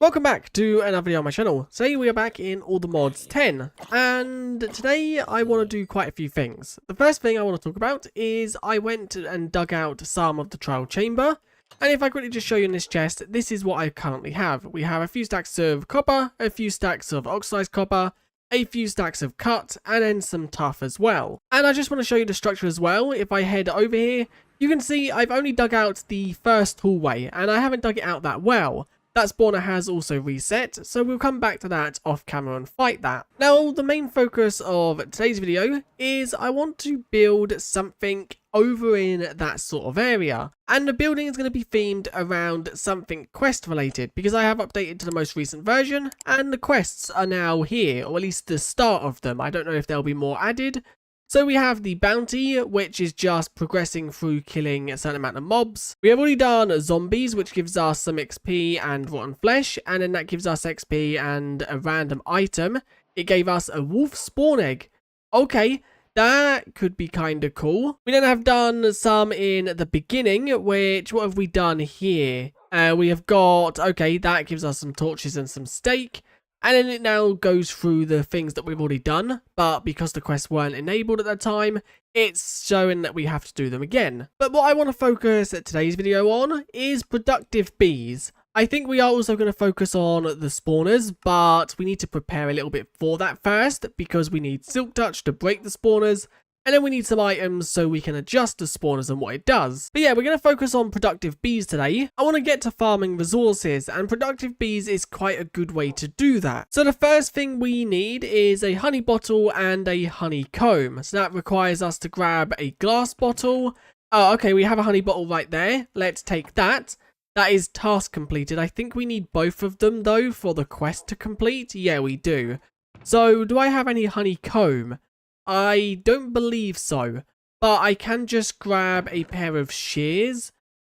Welcome back to another video on my channel. Today we are back in All the Mods 10, and today I want to do quite a few things. The first thing I want to talk about is I went and dug out some of the trial chamber, and if I quickly just show you in this chest, this is what I currently have. We have a few stacks of copper, a few stacks of oxidized copper, a few stacks of cut, and then some tough as well. And I just want to show you the structure as well. If I head over here, you can see I've only dug out the first hallway, and I haven't dug it out that well. That spawner has also reset, so we'll come back to that off camera and fight that. Now, the main focus of today's video is I want to build something over in that sort of area. And the building is going to be themed around something quest related, because I have updated to the most recent version, and the quests are now here, or at least the start of them. I don't know if there'll be more added. So we have the bounty, which is just progressing through killing a certain amount of mobs. We have already done zombies, which gives us some XP and rotten flesh, and then that gives us XP and a random item. It gave us a wolf spawn egg. Okay, that could be kind of cool. We then have done some in the beginning, which, what have we done here? We have got, okay, that gives us some torches and some steak. And then it now goes through the things that we've already done, but because the quests weren't enabled at that time, it's showing that we have to do them again. But what I want to focus today's video on is productive bees. I think we are also going to focus on the spawners, but we need to prepare a little bit for that first, because we need silk touch to break the spawners, and then we need some items so we can adjust the spawners and what it does. But yeah, we're going to focus on productive bees today. I want to get to farming resources, and productive bees is quite a good way to do that. So the first thing we need is a honey bottle and a honeycomb. So that requires us to grab a glass bottle. Oh, okay, we have a honey bottle right there. Let's take that. That is task completed. I think we need both of them though for the quest to complete. Yeah, we do. So do I have any honeycomb? I don't believe so, but I can just grab a pair of shears,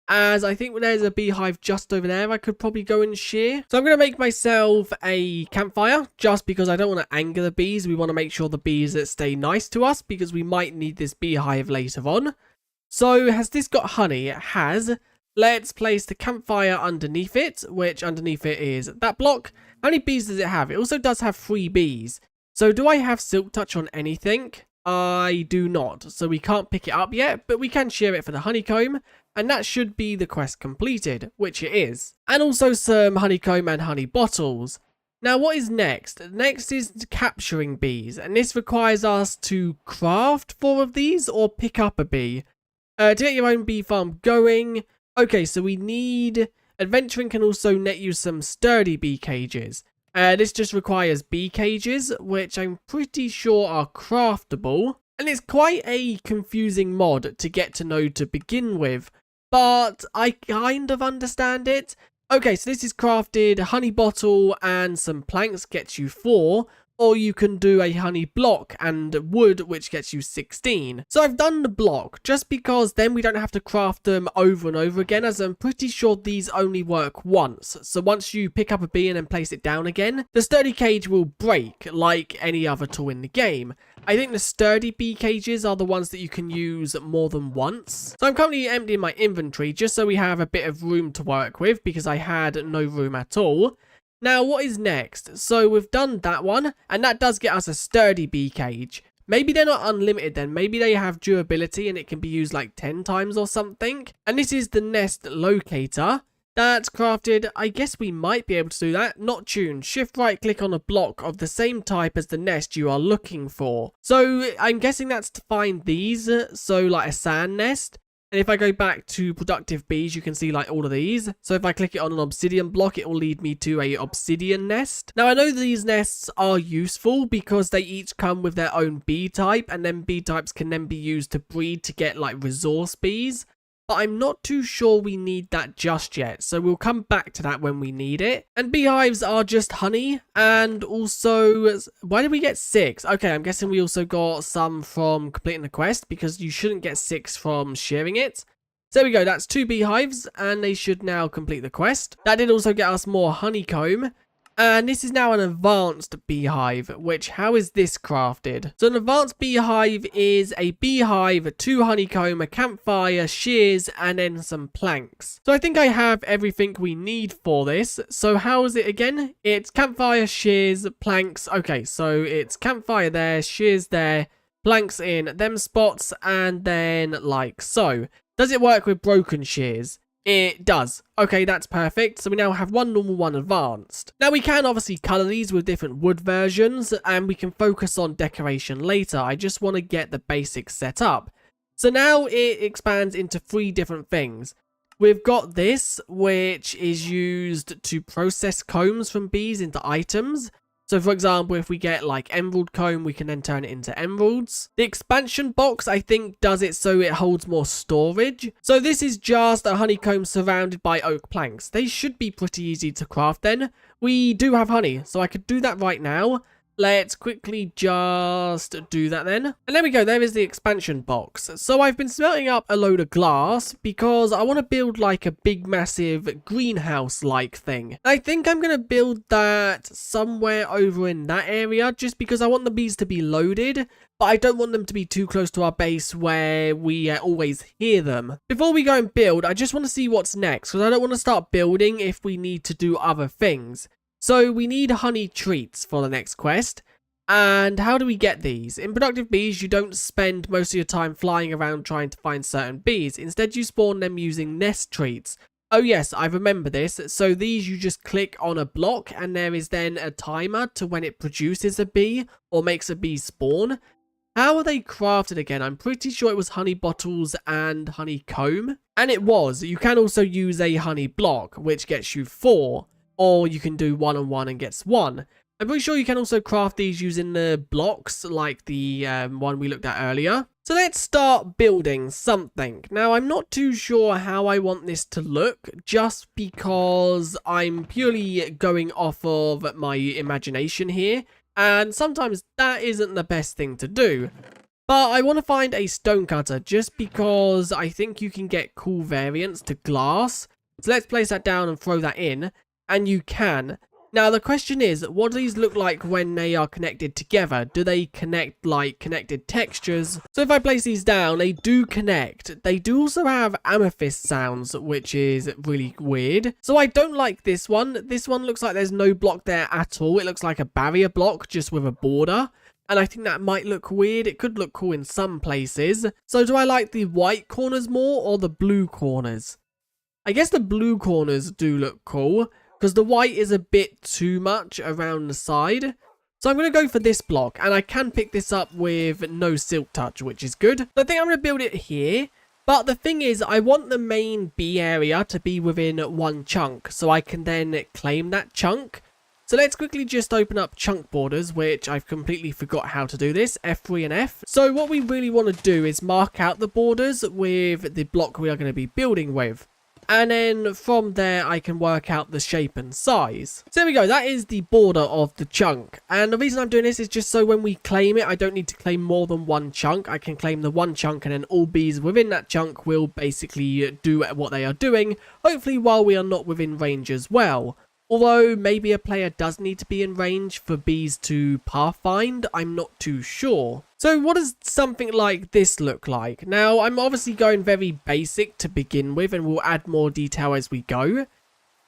as I think there's a beehive just over there I could probably go and shear. So I'm going to make myself a campfire, just because I don't want to anger the bees. We want to make sure the bees stay nice to us, because we might need this beehive later on. So has this got honey? It has. Let's place the campfire underneath it, which underneath it is that block. How many bees does it have? It also does have 3 bees. So do I have silk touch on anything? I do not. So we can't pick it up yet, but we can share it for the honeycomb. And that should be the quest completed, which it is. And also some honeycomb and honey bottles. Now what is next? Next is capturing bees. And this requires us to craft 4 of these or pick up a bee. To get your own bee farm going. Okay, so we need... Adventuring can also net you some sturdy bee cages. This just requires bee cages, which I'm pretty sure are craftable. And it's quite a confusing mod to get to know to begin with, but I kind of understand it. Okay, so this is crafted, honey bottle and some planks gets you 4. Or you can do a honey block and wood, which gets you 16. So I've done the block just because then we don't have to craft them over and over again, as I'm pretty sure these only work once. So once you pick up a bee and then place it down again, the sturdy cage will break like any other tool in the game. I think the sturdy bee cages are the ones that you can use more than once. So I'm currently emptying my inventory just so we have a bit of room to work with, because I had no room at all. Now, what is next? So we've done that one, and that does get us a sturdy bee cage. Maybe they're not unlimited then. Maybe they have durability and it can be used like 10 times or something. And this is the nest locator. That's crafted. I guess we might be able to do that. Not tuned. Shift right click on a block of the same type as the nest you are looking for. So I'm guessing that's to find these. So like a sand nest. And if I go back to productive bees, you can see like all of these. So if I click it on an obsidian block, it will lead me to a obsidian nest. Now I know these nests are useful because they each come with their own bee type, and then bee types can then be used to breed to get like resource bees. But I'm not too sure we need that just yet, so we'll come back to that when we need it. And beehives are just honey, and also, why did we get 6? Okay, I'm guessing we also got some from completing the quest, because you shouldn't get 6 from sharing it. So there we go, that's 2 beehives, and they should now complete the quest. That did also get us more honeycomb. And this is now an advanced beehive, which how is this crafted? So an advanced beehive is a beehive, 2 honeycomb, a campfire, shears, and then some planks. So I think I have everything we need for this. So how is it again? It's campfire, shears, planks. Okay, so it's campfire there, shears there, planks in them spots, and then like so. Does it work with broken shears? It does. Okay, that's perfect. So we now have one normal, one advanced. Now we can obviously color these with different wood versions and we can focus on decoration later. I just want to get the basics set up. So now it expands into 3 different things. We've got this, which is used to process combs from bees into items. So for example, if we get like emerald comb, we can then turn it into emeralds. The expansion box, I think, does it so it holds more storage. So this is just a honeycomb surrounded by oak planks. They should be pretty easy to craft then. We do have honey, so I could do that right now. Let's quickly just do that then. And there we go, there is the expansion box. So I've been smelting up a load of glass because I want to build like a big massive greenhouse-like thing. I think I'm going to build that somewhere over in that area just because I want the bees to be loaded, but I don't want them to be too close to our base where we always hear them. Before we go and build, I just want to see what's next because I don't want to start building if we need to do other things. So we need honey treats for the next quest. And how do we get these? In Productive Bees, you don't spend most of your time flying around trying to find certain bees. Instead, you spawn them using nest treats. Oh yes, I remember this. So these you just click on a block and there is then a timer to when it produces a bee or makes a bee spawn. How are they crafted again? I'm pretty sure it was honey bottles and honeycomb. And it was. You can also use a honey block, which gets you 4. Or you can do 1 on 1 and gets 1. I'm pretty sure you can also craft these using the blocks like the one we looked at earlier. So let's start building something. Now I'm not too sure how I want this to look just because I'm purely going off of my imagination here. And sometimes that isn't the best thing to do. But I want to find a stonecutter just because I think you can get cool variants to glass. So let's place that down and throw that in. And you can. Now the question is, what do these look like when they are connected together? Do they connect like connected textures? So if I place these down, they do connect. They do also have amethyst sounds, which is really weird. So I don't like this one. This one looks like there's no block there at all. It looks like a barrier block just with a border. And I think that might look weird. It could look cool in some places. So do I like the white corners more or the blue corners? I guess the blue corners do look cool, because the white is a bit too much around the side. So I'm going to go for this block. And I can pick this up with no silk touch, which is good. So I think I'm going to build it here. But the thing is, I want the main bee area to be within 1 chunk. So I can then claim that chunk. So let's quickly just open up chunk borders, which I've completely forgot how to do this. F3 and F. So what we really want to do is mark out the borders with the block we are going to be building with. And then from there, I can work out the shape and size. So there we go. That is the border of the chunk. And the reason I'm doing this is just so when we claim it, I don't need to claim more than 1 chunk. I can claim the 1 chunk and then all bees within that chunk will basically do what they are doing. Hopefully while we are not within range as well. Although maybe a player does need to be in range for bees to pathfind, I'm not too sure. So what does something like this look like? Now, I'm obviously going very basic to begin with and we'll add more detail as we go.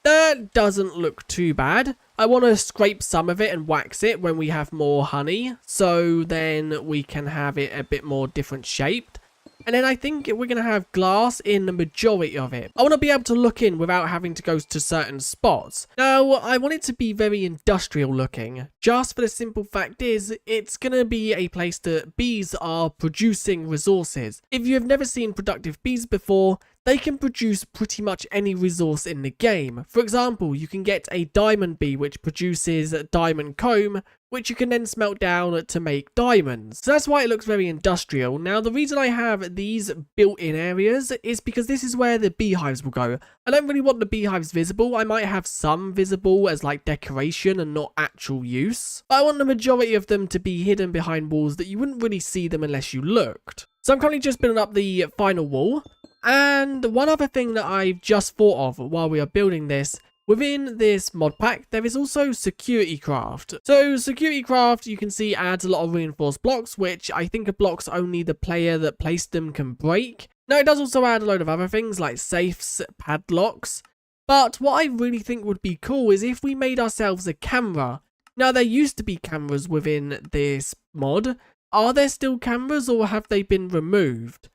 That doesn't look too bad. I want to scrape some of it and wax it when we have more honey, so then we can have it a bit more different shaped. And then I think we're going to have glass in the majority of it. I want to be able to look in without having to go to certain spots. Now, I want it to be very industrial looking. Just for the simple fact is, it's going to be a place that bees are producing resources. If you have never seen productive bees before, they can produce pretty much any resource in the game. For example, you can get a diamond bee which produces diamond comb, which you can then smelt down to make diamonds. So that's why it looks very industrial. Now, the reason I have these built-in areas is because this is where the beehives will go. I don't really want the beehives visible. I might have some visible as like decoration and not actual use. But I want the majority of them to be hidden behind walls that you wouldn't really see them unless you looked. So I'm currently just building up the final wall. And one other thing that I've just thought of while we are building this Within this mod pack, there is also security craft. So security craft, you can see, adds a lot of reinforced blocks, which I think are blocks only the player that placed them can break. Now, it does also add a load of other things like safes, padlocks. But what I really think would be cool is if we made ourselves a camera. Now, there used to be cameras within this mod. Are there still cameras or have they been removed?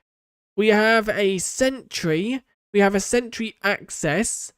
We have a sentry. We have a sentry access.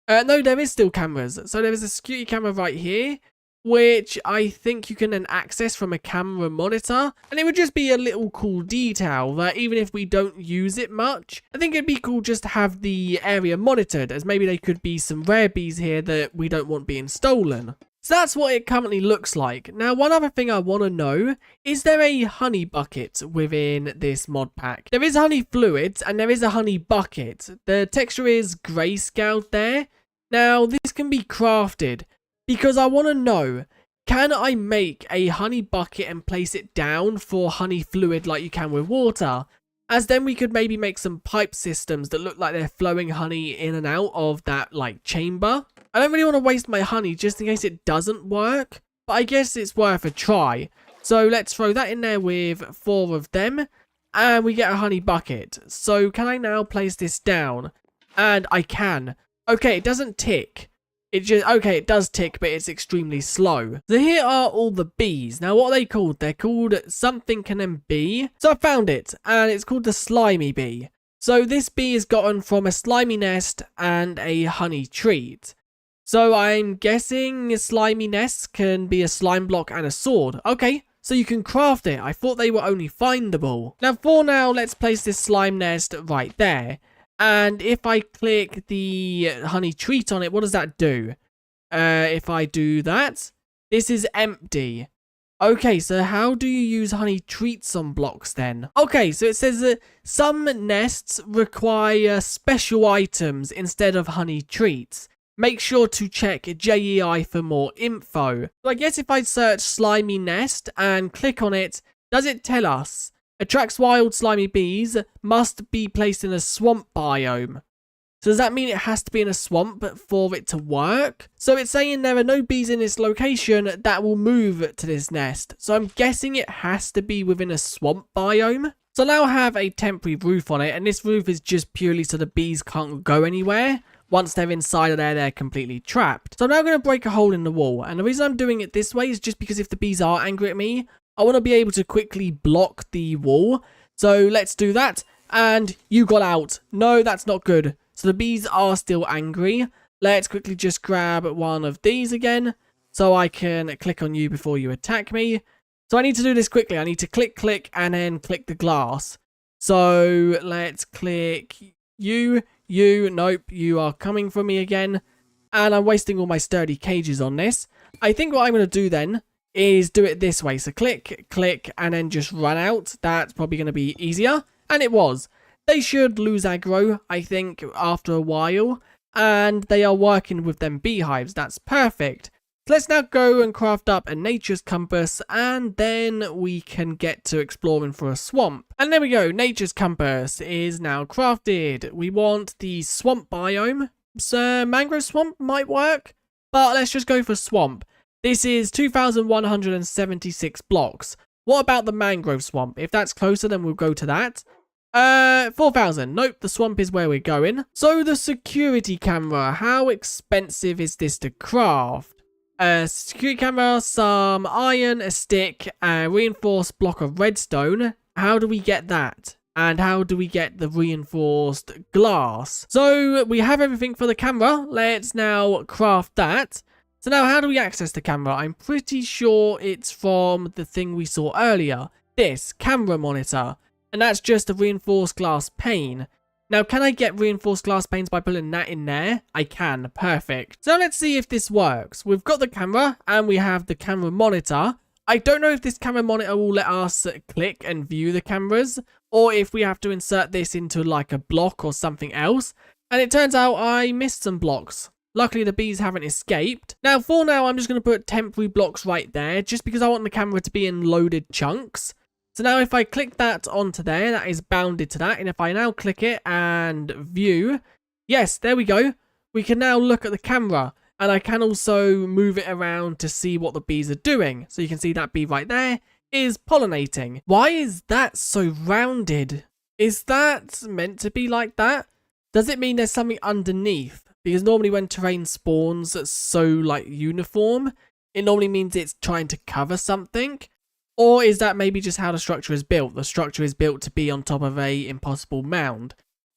No, there is still cameras. So there is a security camera right here, which I think you can then access from a camera monitor. And it would just be a little cool detail that even if we don't use it much, I think it'd be cool just to have the area monitored, as maybe there could be some rare bees here that we don't want being stolen. So that's what it currently looks like. Now, one other thing I want to know, is there a honey bucket within this mod pack? There is honey fluids and there is a honey bucket. The texture is grayscaled there. Now, this can be crafted because I want to know, can I make a honey bucket and place it down for honey fluid like you can with water? As then we could maybe make some pipe systems that look like they're flowing honey in and out of that like chamber. I don't really want to waste my honey just in case it doesn't work, but I guess it's worth a try. So let's throw that in there with 4 of them, and we get a honey bucket. So can I now place this down? And I can. Okay, it doesn't tick. Okay, it does tick, but it's extremely slow. So here are all the bees. Now, what are they called? They're called something can then bee. So I found it, and it's called the slimy bee. So this bee is gotten from a slimy nest and a honey treat. So I'm guessing slimy nests can be a slime block and a sword. Okay, so you can craft it. I thought they were only findable. Now, for now, let's place this slime nest right there. And if I click the honey treat on it, what does that do? If I do that, this is empty. Okay, so how do you use honey treats on blocks then? Okay, so it says that some nests require special items instead of honey treats. Make sure to check JEI for more info. So I guess if I search slimy nest and click on it, does it tell us? Attracts wild slimy bees, must be placed in a swamp biome. So does that mean it has to be in a swamp for it to work? So it's saying there are no bees in this location that will move to this nest. So I'm guessing it has to be within a swamp biome. So now I have a temporary roof on it, and this roof is just purely so the bees can't go anywhere. Once they're inside of there, they're completely trapped. So I'm now going to break a hole in the wall. And the reason I'm doing it this way is just because if the bees are angry at me, I want to be able to quickly block the wall. So let's do that. And you got out. No, that's not good. So the bees are still angry. Let's quickly just grab one of these again, so I can click on you before you attack me. So I need to do this quickly. I need to click, and then click the glass. So let's click you. Nope, you are coming for me again. And I'm wasting all my sturdy cages on this. I think what I'm going to do then is do it this way. So click, and then just run out. That's probably going to be easier. And it was. They should lose aggro, I think, after a while. And they are working with them beehives. That's perfect. So let's now go and craft up a nature's compass, and then we can get to exploring for a swamp. And there we go. Nature's compass is now crafted. We want the swamp biome. So mangrove swamp might work, but let's just go for swamp. This is 2,176 blocks. What about the mangrove swamp? If that's closer, then we'll go to that. 4,000. Nope, the swamp is where we're going. So the security camera, how expensive is this to craft? Security camera, some iron, a stick, a reinforced block of redstone. How do we get that? And how do we get the reinforced glass? So we have everything for the camera. Let's now craft that. So now how do we access the camera? I'm pretty sure it's from the thing we saw earlier. This camera monitor. And that's just a reinforced glass pane. Now, can I get reinforced glass panes by putting that in there? I can. Perfect. So let's see if this works. We've got the camera and we have the camera monitor. I don't know if this camera monitor will let us click and view the cameras, or if we have to insert this into like a block or something else. And it turns out I missed some blocks. Luckily, the bees haven't escaped. Now, for now, I'm just going to put temporary blocks right there, just because I want the camera to be in loaded chunks. So now if I click that onto there, that is bounded to that. And if I now click it and view, yes, there we go. we can now look at the camera. And I can also move it around to see what the bees are doing. So you can see that bee right there is pollinating. Why is that so rounded? Is that meant to be like that? Does it mean there's something underneath? Because normally when terrain spawns so like uniform, it normally means it's trying to cover something. Or is that maybe just how the structure is built? The structure is built to be on top of a impossible mound.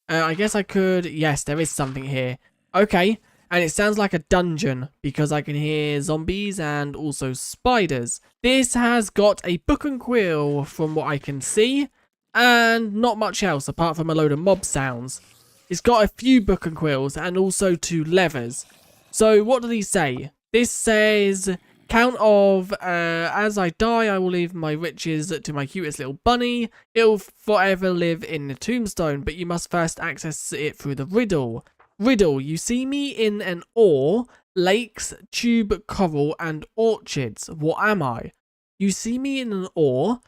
I guess I could... Yes, there is something here. Okay. And it sounds like a dungeon because I can hear zombies and also spiders. This has got a book and quill from what I can see. And not much else apart from a load of mob sounds. It's got a few book and quills and also 2 levers. So what do these say? This says, count of, as I die, I will leave my riches to my cutest little bunny. It'll forever live in the tombstone, but you must first access it through the riddle. Riddle, you see me in an ore, lakes, tube, coral, and orchards. What am I? You see me in an ore,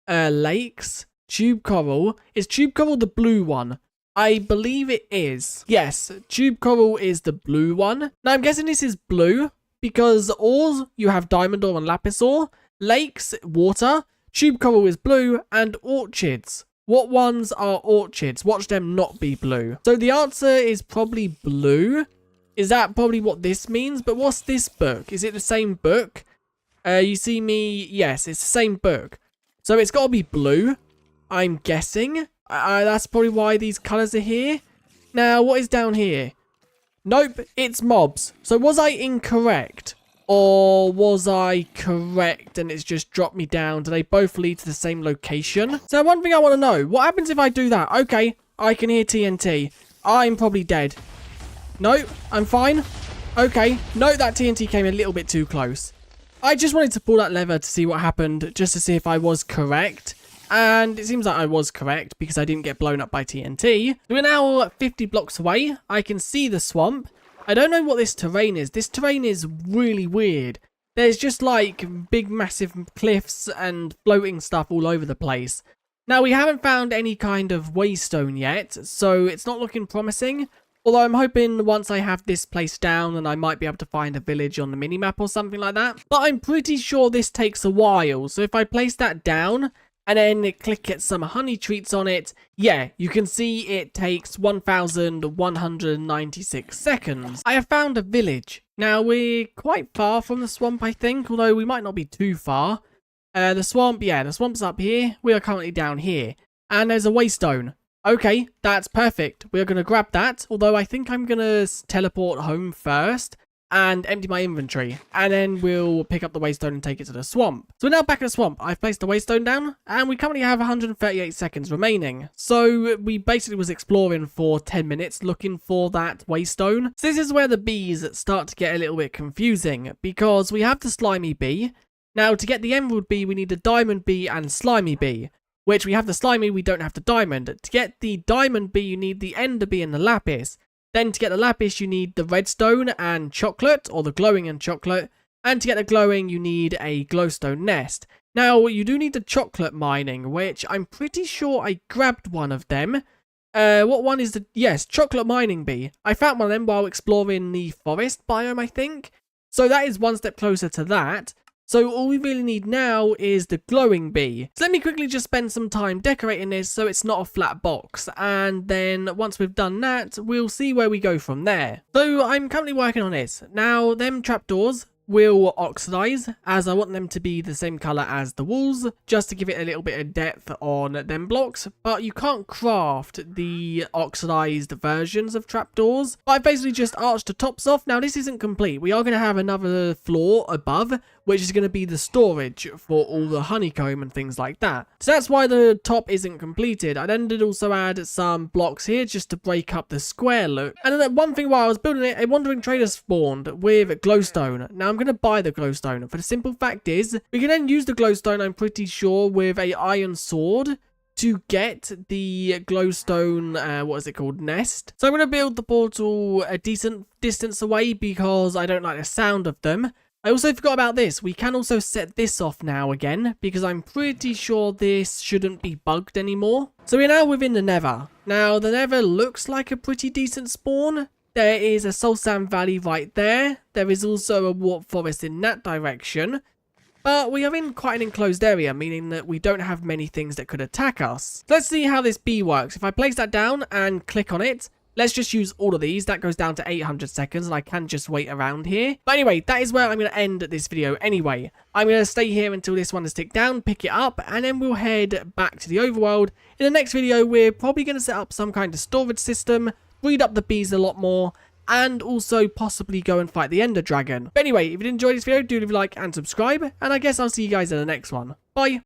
lakes, tube coral. Is tube coral the blue one? I believe it is. Yes, tube coral is the blue one. Now I'm guessing this is blue because ores, you have diamond ore and lapis ore. Lakes, water. Tube coral is blue, and orchards. What ones are orchards? Watch them not be blue. So the answer is probably blue. Is that probably what this means? But what's this book? Is it the same book? You see me? Yes, it's the same book. So it's got to be blue, I'm guessing. That's probably why these colours are here. Now, what is down here? Nope, it's mobs. So was I incorrect? Or was I correct and it's just dropped me down? Do they both lead to the same location? So one thing I want to know. What happens if I do that? Okay, I can hear TNT. I'm probably dead. No, I'm fine. Okay, no, that TNT came a little bit too close. I just wanted to pull that lever to see what happened. Just to see if I was correct. And it seems like I was correct because I didn't get blown up by TNT. We're now 50 blocks away. I can see the swamp. I don't know what this terrain is. This terrain is really weird. There's just like big massive cliffs and floating stuff all over the place. Now we haven't found any kind of waystone yet, so it's not looking promising. Although I'm hoping once I have this place down and I might be able to find a village on the minimap or something like that. But I'm pretty sure this takes a while, so if I place that down and then click at some honey treats on it, yeah, you can see it takes 1,196 seconds. I have found a village. Now, we're quite far from the swamp, I think, although we might not be too far. The swamp's up here. We are currently down here. And there's a waystone. Okay, that's perfect. We're going to grab that, although I think I'm going to teleport home first and empty my inventory, and then we'll pick up the waystone and take it to the swamp. So we're now back at the swamp. I've placed the waystone down, and we currently have 138 seconds remaining. So we basically was exploring for 10 minutes looking for that waystone. So this is where the bees start to get a little bit confusing, because we have the slimy bee. Now to get the emerald bee, we need the diamond bee and slimy bee. Which we have the slimy, we don't have the diamond. To get the diamond bee, you need the ender bee and the lapis. Then to get the lapis, you need the redstone and chocolate, or the glowing and chocolate. And to get the glowing, you need a glowstone nest. Now, you do need the chocolate mining, which I'm pretty sure I grabbed one of them. What one is the... Yes, chocolate mining bee. I found one of them while exploring the forest biome, I think. So that is one step closer to that. So all we really need now is the glowing bee. So let me quickly just spend some time decorating this so it's not a flat box. And then once we've done that, we'll see where we go from there. So I'm currently working on this. Now, them trapdoors will oxidize, as I want them to be the same color as the walls, just to give it a little bit of depth on them blocks. But you can't craft the oxidized versions of trapdoors. I've basically just arched the tops off. Now this isn't complete. We are going to have another floor above, which is going to be the storage for all the honeycomb and things like that. So that's why the top isn't completed. I then did also add some blocks here just to break up the square look. And then one thing while I was building it, a wandering trader spawned with glowstone. Now I'm going to buy the glowstone. For the simple fact is, we can then use the glowstone, I'm pretty sure, with a iron sword to get the glowstone, what is it called, nest. So I'm going to build the portal a decent distance away because I don't like the sound of them. I also forgot about this. We can also set this off now again, because I'm pretty sure this shouldn't be bugged anymore. So we're now within the nether. Now, the nether looks like a pretty decent spawn. There is a soul sand valley right there. There is also a warp forest in that direction. But we are in quite an enclosed area, meaning that we don't have many things that could attack us. Let's see how this bee works. If I place that down and click on it, let's just use all of these. That goes down to 800 seconds and I can just wait around here. But anyway, that is where I'm going to end this video anyway. I'm going to stay here until this one is ticked down, pick it up, and then we'll head back to the overworld. In the next video, we're probably going to set up some kind of storage system, breed up the bees a lot more, and also possibly go and fight the Ender Dragon. But anyway, if you did enjoy this video, do leave a like and subscribe, and I guess I'll see you guys in the next one. Bye!